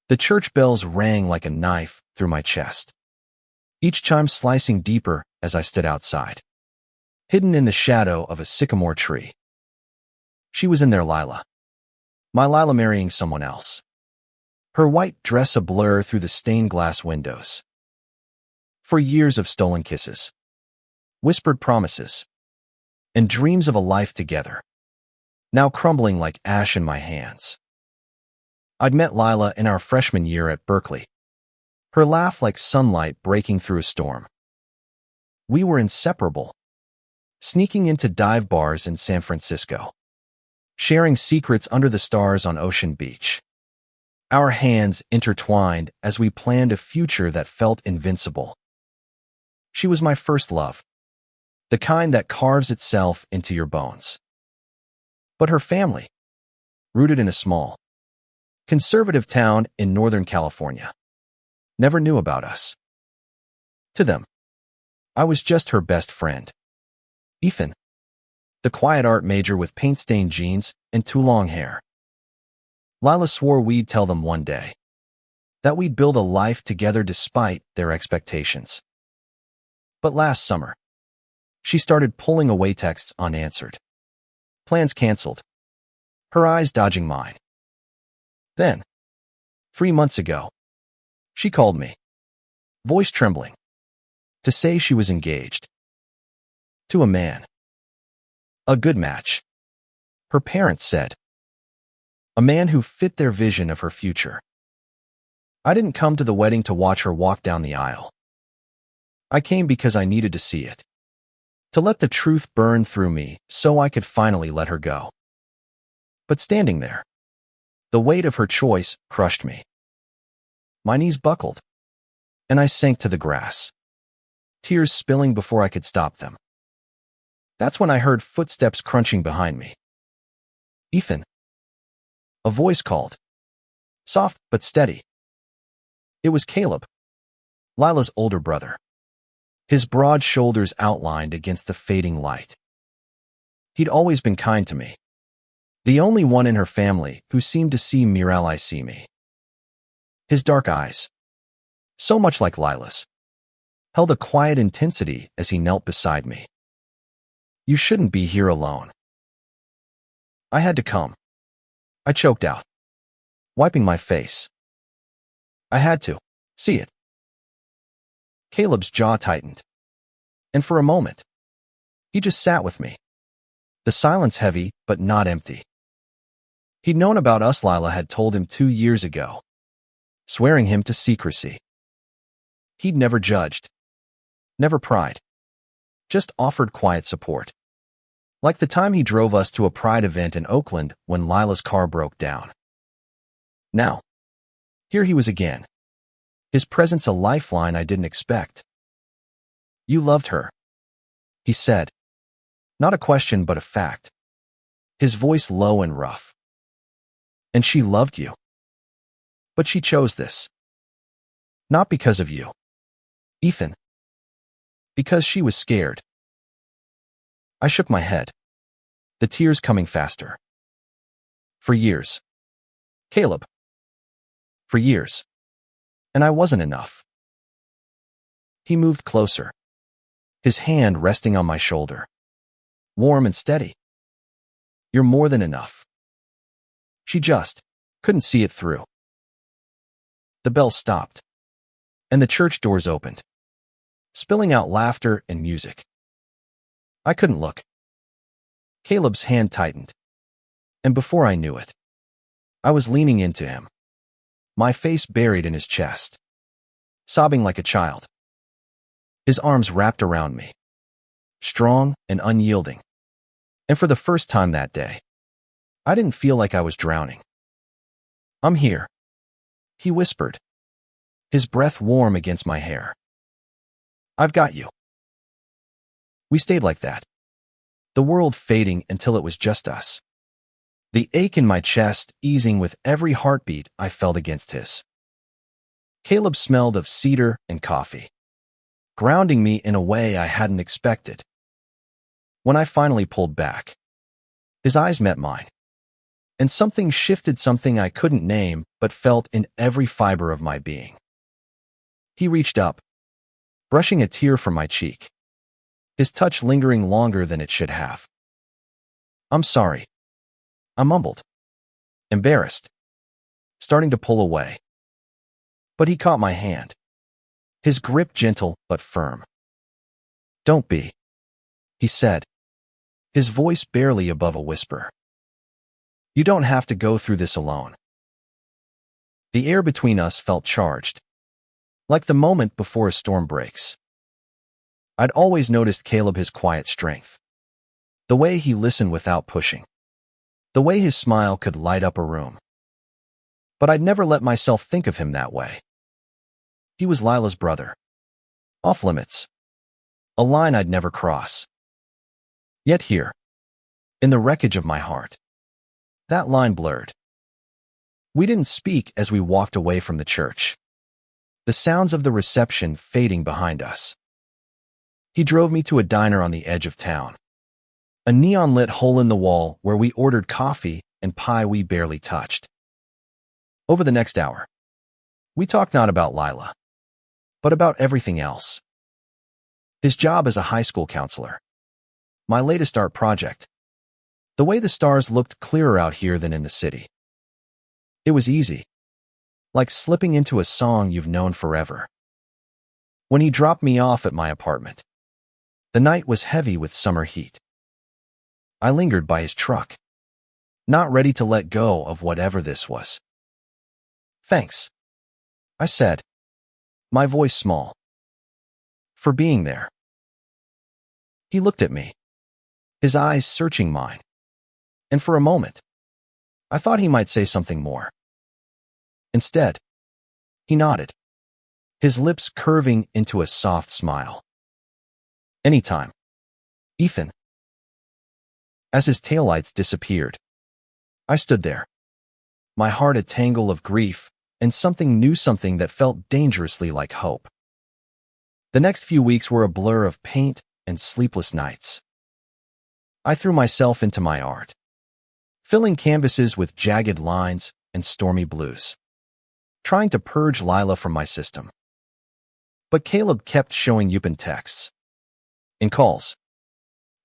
The church bells rang like a knife through my chest, each chime slicing deeper as I stood outside, hidden in the shadow of a sycamore tree. She was in there, Lila. My Lila marrying someone else. Her white dress a blur through the stained glass windows. For years of stolen kisses, whispered promises, and dreams of a life together, now crumbling like ash in my hands. I'd met Lila in our freshman year at Berkeley, her laugh like sunlight breaking through a storm. We were inseparable, sneaking into dive bars in San Francisco, sharing secrets under the stars on Ocean Beach. Our hands intertwined as we planned a future that felt invincible. She was my first love, the kind that carves itself into your bones. But her family, rooted in a small, conservative town in Northern California, never knew about us. To them, I was just her best friend, Ethan, the quiet art major with paint-stained jeans and too long hair. Lila swore we'd tell them one day, that we'd build a life together despite their expectations. But last summer, she started pulling away texts unanswered. Plans canceled, her eyes dodging mine. Then, 3 months ago, she called me, voice trembling, to say she was engaged. To a man. A good match, her parents said. A man who fit their vision of her future. I didn't come to the wedding to watch her walk down the aisle. I came because I needed to see it, to let the truth burn through me so I could finally let her go. But standing there, the weight of her choice crushed me. My knees buckled, and I sank to the grass, tears spilling before I could stop them. That's when I heard footsteps crunching behind me. Ethan. A voice called, soft but steady. It was Caleb, Lila's older brother, his broad shoulders outlined against the fading light. He'd always been kind to me, the only one in her family who seemed to see Miral I see me. His dark eyes, so much like Lila's, held a quiet intensity as he knelt beside me. You shouldn't be here alone. I had to come. I choked out, wiping my face. I had to see it. Caleb's jaw tightened, and for a moment, he just sat with me, the silence heavy but not empty. He'd known about us, Lila had told him 2 years ago, swearing him to secrecy. He'd never judged, never pried, just offered quiet support. Like the time he drove us to a Pride event in Oakland when Lila's car broke down. Now, here he was again, his presence a lifeline I didn't expect. You loved her, he said. Not a question but a fact, his voice low and rough. And she loved you. But she chose this. Not because of you, Ethan. Because she was scared. I shook my head, the tears coming faster. For years. Caleb. For years. And I wasn't enough. He moved closer, his hand resting on my shoulder, warm and steady. You're more than enough. She just couldn't see it through. The bell stopped, and the church doors opened, spilling out laughter and music. I couldn't look. Caleb's hand tightened, and before I knew it, I was leaning into him, my face buried in his chest, sobbing like a child. His arms wrapped around me, strong and unyielding. And for the first time that day, I didn't feel like I was drowning. I'm here, he whispered, his breath warm against my hair. I've got you. We stayed like that, the world fading until it was just us. The ache in my chest easing with every heartbeat I felt against his. Caleb smelled of cedar and coffee, grounding me in a way I hadn't expected. When I finally pulled back, his eyes met mine, And something shifted, something I couldn't name, but felt in every fiber of my being. He reached up, brushing a tear from my cheek, his touch lingering longer than it should have. "I'm sorry," I mumbled, embarrassed, starting to pull away. But he caught my hand, his grip gentle but firm. "Don't be," he said, his voice barely above a whisper. "You don't have to go through this alone." The air between us felt charged, like the moment before a storm breaks. I'd always noticed Caleb, his quiet strength, the way he listened without pushing, the way his smile could light up a room. But I'd never let myself think of him that way. He was Lila's brother, off limits, a line I'd never cross. Yet here, in the wreckage of my heart, that line blurred. We didn't speak as we walked away from the church, the sounds of the reception fading behind us. He drove me to a diner on the edge of town, a neon-lit hole in the wall where we ordered coffee and pie we barely touched. Over the next hour, we talked not about Lila, but about everything else. His job as a high school counselor, my latest art project, the way the stars looked clearer out here than in the city. It was easy, like slipping into a song you've known forever. When he dropped me off at my apartment, the night was heavy with summer heat. I lingered by his truck, not ready to let go of whatever this was. "Thanks," I said, my voice small, "for being there." He looked at me, his eyes searching mine, and for a moment, I thought he might say something more. Instead, he nodded, his lips curving into a soft smile. "Anytime, Ethan." As his taillights disappeared, I stood there, my heart a tangle of grief and something new, something that felt dangerously like hope. The next few weeks were a blur of paint and sleepless nights. I threw myself into my art, filling canvases with jagged lines and stormy blues, trying to purge Lila from my system. But Caleb kept showing up in texts, in calls,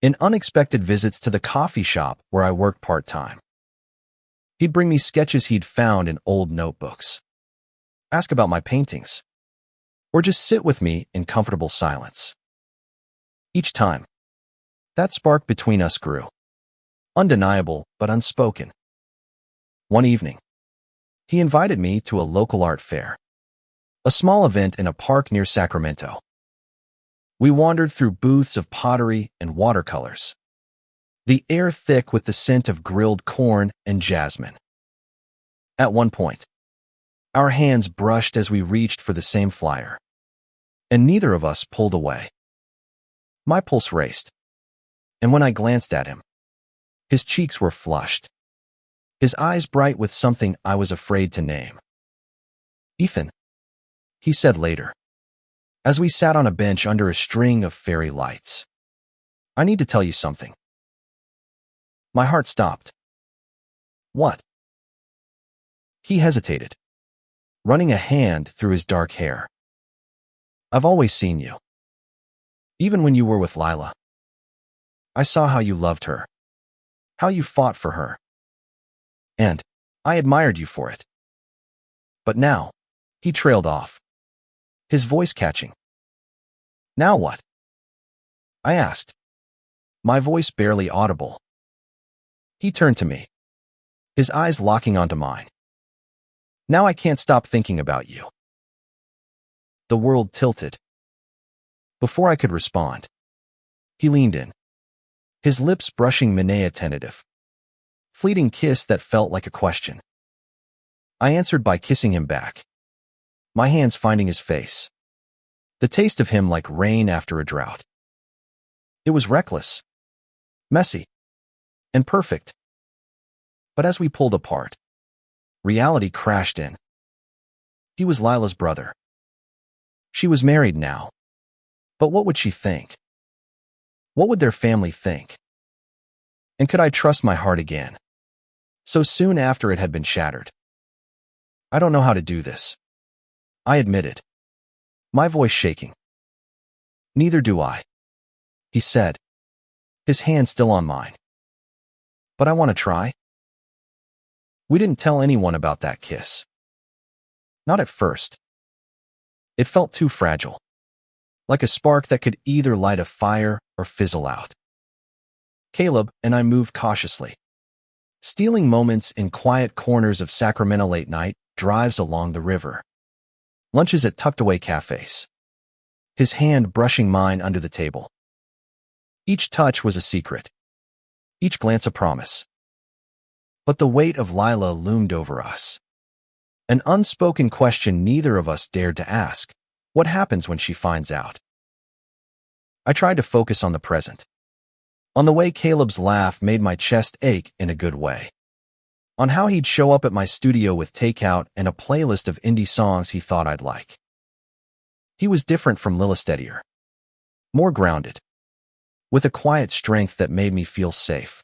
in unexpected visits to the coffee shop where I worked part-time. He'd bring me sketches he'd found in old notebooks, ask about my paintings, or just sit with me in comfortable silence. Each time, that spark between us grew, undeniable but unspoken. One evening, he invited me to a local art fair, a small event in a park near Sacramento. We wandered through booths of pottery and watercolors, the air thick with the scent of grilled corn and jasmine. At one point, our hands brushed as we reached for the same flyer, and neither of us pulled away. My pulse raced, and when I glanced at him, his cheeks were flushed, his eyes bright with something I was afraid to name. "Ethan," he said later, as we sat on a bench under a string of fairy lights, "I need to tell you something." My heart stopped. "What?" He hesitated, running a hand through his dark hair. "I've always seen you. Even when you were with Lila. I saw how you loved her, how you fought for her. And I admired you for it. But now," he trailed off, his voice catching. "Now what?" I asked, my voice barely audible. He turned to me, his eyes locking onto mine. "Now I can't stop thinking about you." The world tilted. Before I could respond, he leaned in, his lips brushing Minea tentative, fleeting kiss that felt like a question. I answered by kissing him back, my hands finding his face, the taste of him like rain after a drought. It was reckless, messy, and perfect. But as we pulled apart, reality crashed in. He was Lila's brother. She was married now. But what would she think? What would their family think? And could I trust my heart again? so soon after it had been shattered. I don't know how to do this, I admitted, my voice shaking. Neither do I, he said, his hand still on mine. But I want to try. We didn't tell anyone about that kiss. Not at first. It felt too fragile, like a spark that could either light a fire or fizzle out. Caleb and I moved cautiously, stealing moments in quiet corners of Sacramento late night drives along the river, lunches at tucked-away cafes, his hand brushing mine under the table. Each touch was a secret, each glance a promise. But the weight of Lila loomed over us. An unspoken question neither of us dared to ask. What happens when she finds out? I tried to focus on the present, on the way Caleb's laugh made my chest ache in a good way, on how he'd show up at my studio with takeout and a playlist of indie songs he thought I'd like. He was different from Lila, steadier, more grounded, with a quiet strength that made me feel safe.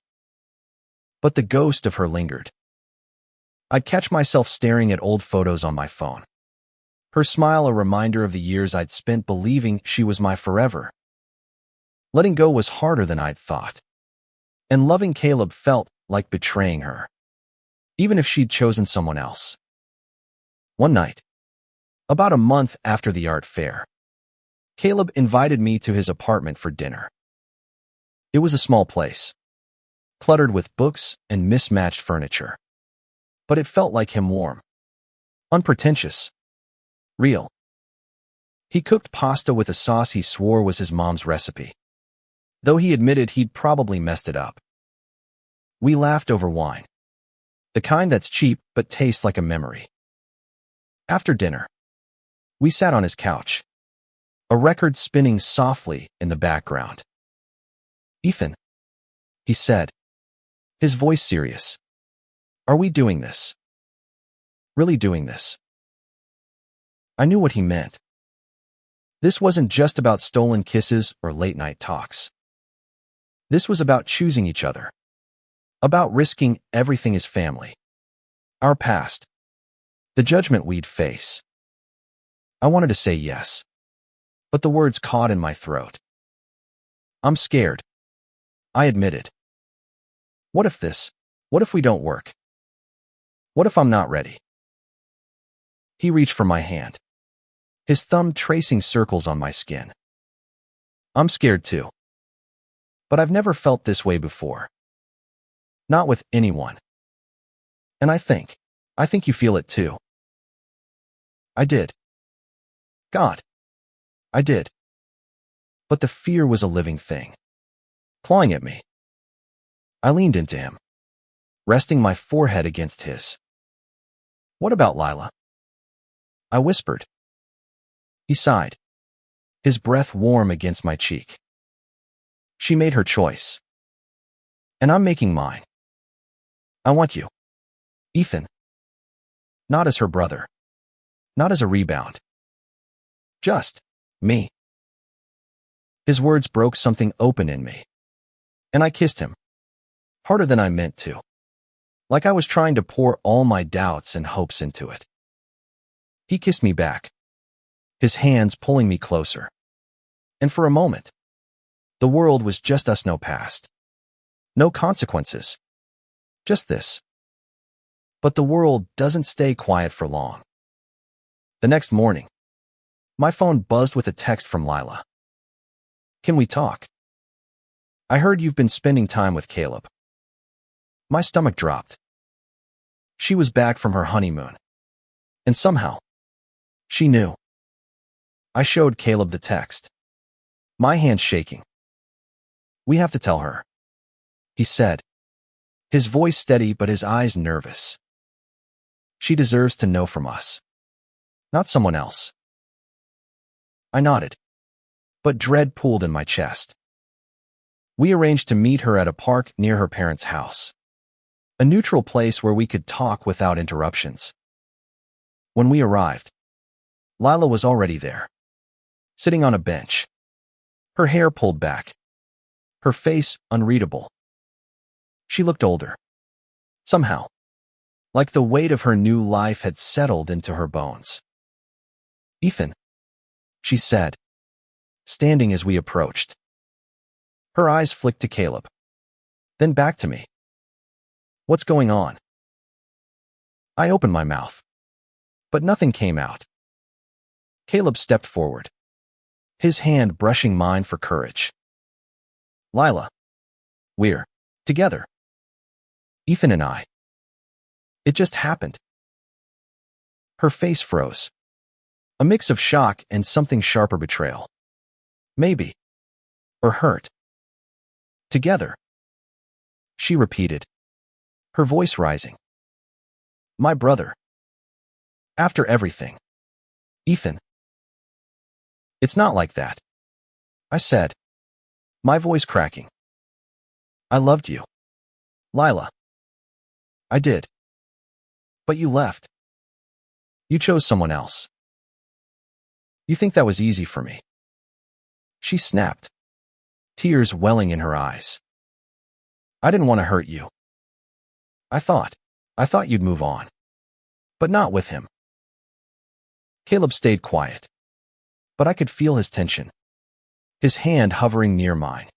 But the ghost of her lingered. I'd catch myself staring at old photos on my phone, her smile a reminder of the years I'd spent believing she was my forever. Letting go was harder than I'd thought, and loving Caleb felt like betraying her, even if she'd chosen someone else. One night, about a month after the art fair, Caleb invited me to his apartment for dinner. It was a small place, cluttered with books and mismatched furniture, but it felt like him, warm, unpretentious, real. He cooked pasta with a sauce he swore was his mom's recipe, though he admitted he'd probably messed it up. We laughed over wine, the kind that's cheap but tastes like a memory. After dinner, we sat on his couch, a record spinning softly in the background. "Ethan," he said, his voice serious, "are we doing this? Really doing this?" I knew what he meant. This wasn't just about stolen kisses or late-night talks. This was about choosing each other, about risking everything as family, our past, the judgment we'd face. I wanted to say yes, but the words caught in my throat. "I'm scared," I admitted. What if we don't work? What if I'm not ready?" He reached for my hand, his thumb tracing circles on my skin. "I'm scared too. But I've never felt this way before. Not with anyone. And I think you feel it too." I did. God, I did. But the fear was a living thing, clawing at me. I leaned into him, resting my forehead against his. "What about Lila?" I whispered. He sighed, his breath warm against my cheek. "She made her choice. And I'm making mine. I want you, Ethan. Not as her brother. Not as a rebound. Just me." His words broke something open in me, and I kissed him, harder than I meant to, like I was trying to pour all my doubts and hopes into it. He kissed me back, his hands pulling me closer. And for a moment, the world was just us, no past, no consequences, just this. But the world doesn't stay quiet for long. The next morning, my phone buzzed with a text from Lila. "Can we talk? I heard you've been spending time with Caleb." My stomach dropped. She was back from her honeymoon, and somehow, she knew. I showed Caleb the text, my hand shaking. "We have to tell her," he said, his voice steady but his eyes nervous. "She deserves to know from us, not someone else." I nodded, but dread pooled in my chest. We arranged to meet her at a park near her parents' house, a neutral place where we could talk without interruptions. When we arrived, Lila was already there, sitting on a bench, her hair pulled back, her face unreadable. She looked older, somehow, like the weight of her new life had settled into her bones. "Ethan," she said, standing as we approached. Her eyes flicked to Caleb, then back to me. "What's going on?" I opened my mouth, but nothing came out. Caleb stepped forward, his hand brushing mine for courage. "Lila, we're together. Ethan and I. It just happened." Her face froze, a mix of shock and something sharper betrayal. "Maybe. Or hurt. Together," she repeated, her voice rising. "My brother. After everything. Ethan." "It's not like that," I said, my voice cracking. "I loved you, Lila. I did. But you left. You chose someone else. You think that was easy for me?" She snapped, tears welling in her eyes. "I didn't want to hurt you. I thought you'd move on. But not with him." Caleb stayed quiet, but I could feel his tension, his hand hovering near mine.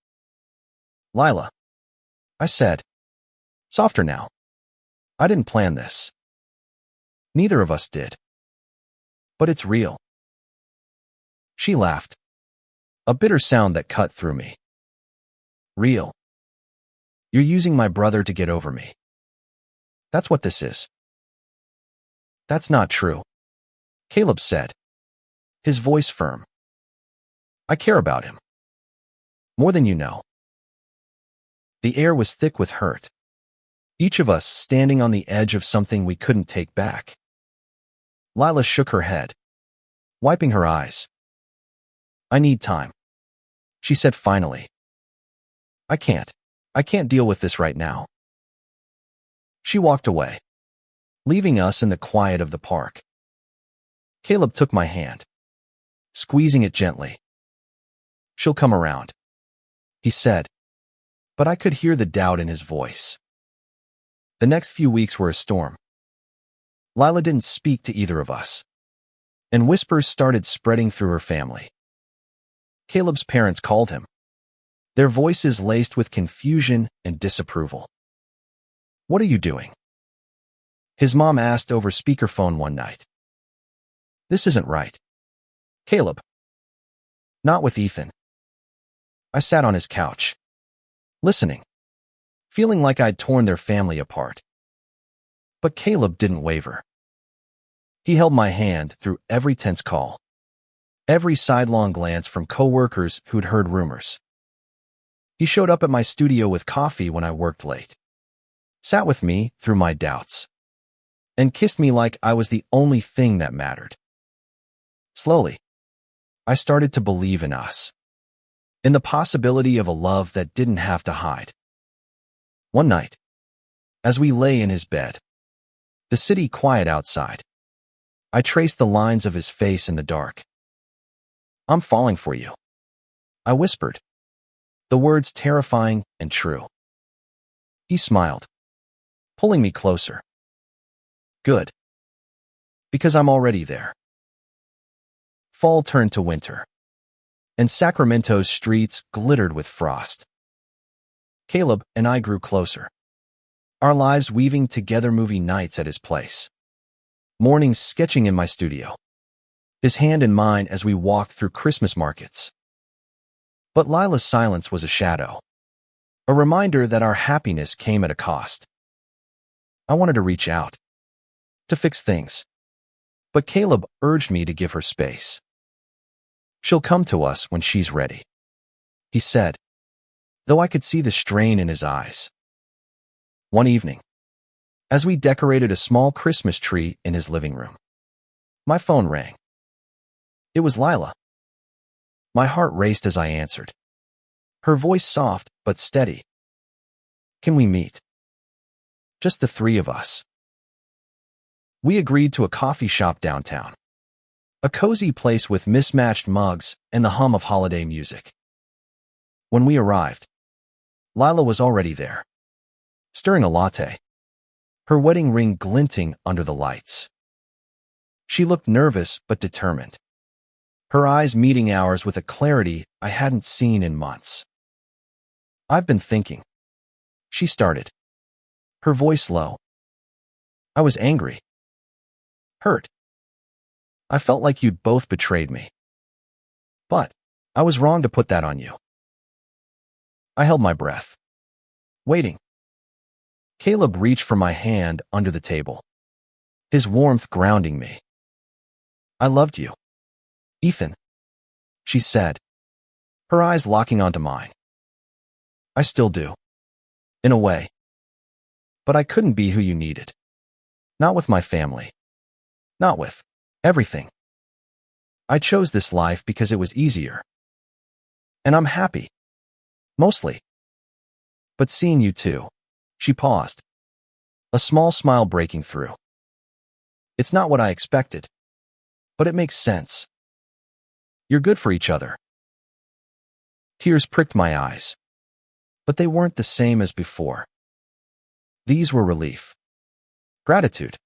"Lila," I said, softer now. "I didn't plan this. Neither of us did. But it's real." She laughed, a bitter sound that cut through me. "Real? You're using my brother to get over me. That's what this is." "That's not true," Caleb said, his voice firm. "I care about him. More than you know." The air was thick with hurt, each of us standing on the edge of something we couldn't take back. Lila shook her head, wiping her eyes. "I need time," she said finally. I can't deal with this right now." She walked away, leaving us in the quiet of the park. Caleb took my hand, squeezing it gently. "She'll come around," he said, but I could hear the doubt in his voice. The next few weeks were a storm. Lila didn't speak to either of us, and whispers started spreading through her family. Caleb's parents called him, their voices laced with confusion and disapproval. "What are you doing?" his mom asked over speakerphone one night. "This isn't right, Caleb." "Not with Ethan." I sat on his couch, listening, feeling like I'd torn their family apart. But Caleb didn't waver. He held my hand through every tense call, every sidelong glance from coworkers who'd heard rumors. He showed up at my studio with coffee when I worked late, sat with me through my doubts, and kissed me like I was the only thing that mattered. Slowly, I started to believe in us, in the possibility of a love that didn't have to hide. One night, as we lay in his bed, the city quiet outside, I traced the lines of his face in the dark. "I'm falling for you," I whispered, the words terrifying and true. He smiled, pulling me closer. "Good. Because I'm already there." Fall turned to winter, and Sacramento's streets glittered with frost. Caleb and I grew closer, our lives weaving together movie nights at his place, mornings sketching in my studio, his hand in mine as we walked through Christmas markets. But Lila's silence was a shadow, a reminder that our happiness came at a cost. I wanted to reach out, to fix things, but Caleb urged me to give her space. "She'll come to us when she's ready," he said, though I could see the strain in his eyes. One evening, as we decorated a small Christmas tree in his living room, my phone rang. It was Lila. My heart raced as I answered, her voice soft but steady. "Can we meet? Just the three of us." We agreed to a coffee shop downtown, a cozy place with mismatched mugs and the hum of holiday music. When we arrived, Lila was already there, stirring a latte, her wedding ring glinting under the lights. She looked nervous but determined, her eyes meeting ours with a clarity I hadn't seen in months. "I've been thinking," she started, her voice low. "I was angry. Hurt. I felt like you'd both betrayed me. But I was wrong to put that on you." I held my breath, waiting. Caleb reached for my hand under the table, his warmth grounding me. "I loved you, Ethan," she said, her eyes locking onto mine. "I still do, in a way. But I couldn't be who you needed. Not with my family. Not with everything. I chose this life because it was easier. And I'm happy. Mostly. But seeing you too." She paused, a small smile breaking through. "It's not what I expected, but it makes sense. You're good for each other." Tears pricked my eyes, but they weren't the same as before. These were relief, gratitude,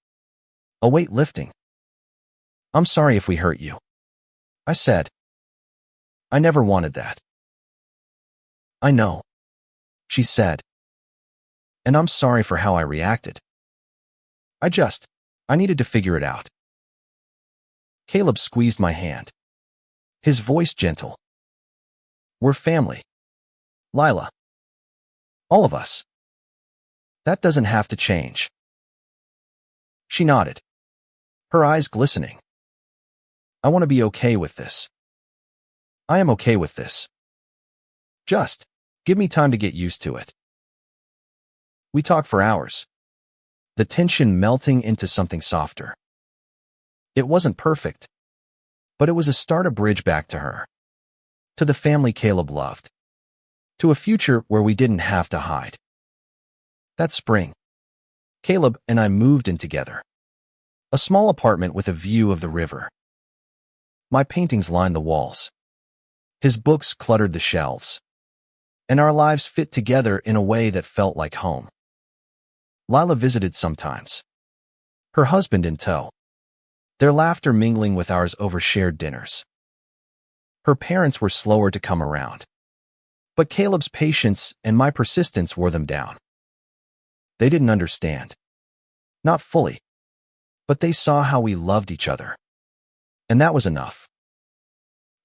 a weight lifting. "I'm sorry if we hurt you," I said. "I never wanted that." "I know," she said. "And I'm sorry for how I reacted. I needed to figure it out." Caleb squeezed my hand, his voice gentle. "We're family, Lila. All of us. That doesn't have to change." She nodded, her eyes glistening. "I want to be okay with this. I am okay with this. Just give me time to get used to it." We talked for hours, the tension melting into something softer. It wasn't perfect, but it was a start, a bridge back to her, to the family Caleb loved, to a future where we didn't have to hide. That spring, Caleb and I moved in together, a small apartment with a view of the river. My paintings lined the walls, his books cluttered the shelves, and our lives fit together in a way that felt like home. Lila visited sometimes, her husband in tow, their laughter mingling with ours over shared dinners. Her parents were slower to come around, but Caleb's patience and my persistence wore them down. They didn't understand. Not fully, but they saw how we loved each other. And that was enough.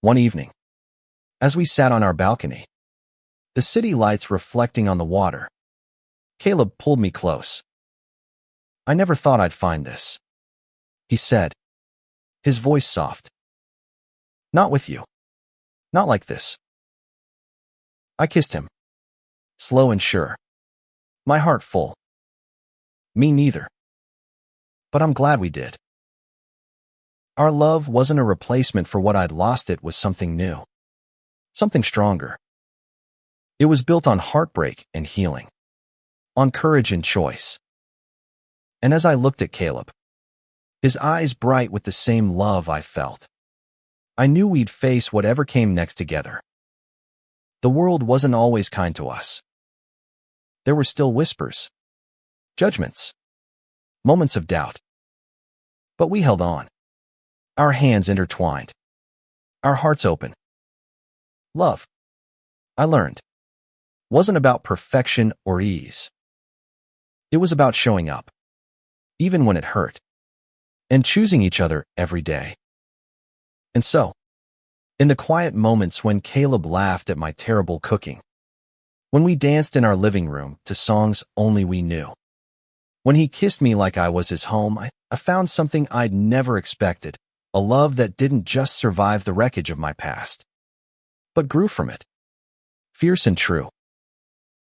One evening, as we sat on our balcony, the city lights reflecting on the water, Caleb pulled me close. "I never thought I'd find this," he said, his voice soft. "Not with you. Not like this." I kissed him, slow and sure, my heart full. "Me neither. But I'm glad we did." Our love wasn't a replacement for what I'd lost, it was something new, something stronger. It was built on heartbreak and healing, on courage and choice. And as I looked at Caleb, his eyes bright with the same love I felt, I knew we'd face whatever came next together. The world wasn't always kind to us. There were still whispers, judgments, moments of doubt. But we held on, our hands intertwined, our hearts open. Love, I learned, wasn't about perfection or ease. It was about showing up, even when it hurt, and choosing each other every day. And so, in the quiet moments when Caleb laughed at my terrible cooking, when we danced in our living room to songs only we knew, when he kissed me like I was his home, I found something I'd never expected, a love that didn't just survive the wreckage of my past, but grew from it, fierce and true.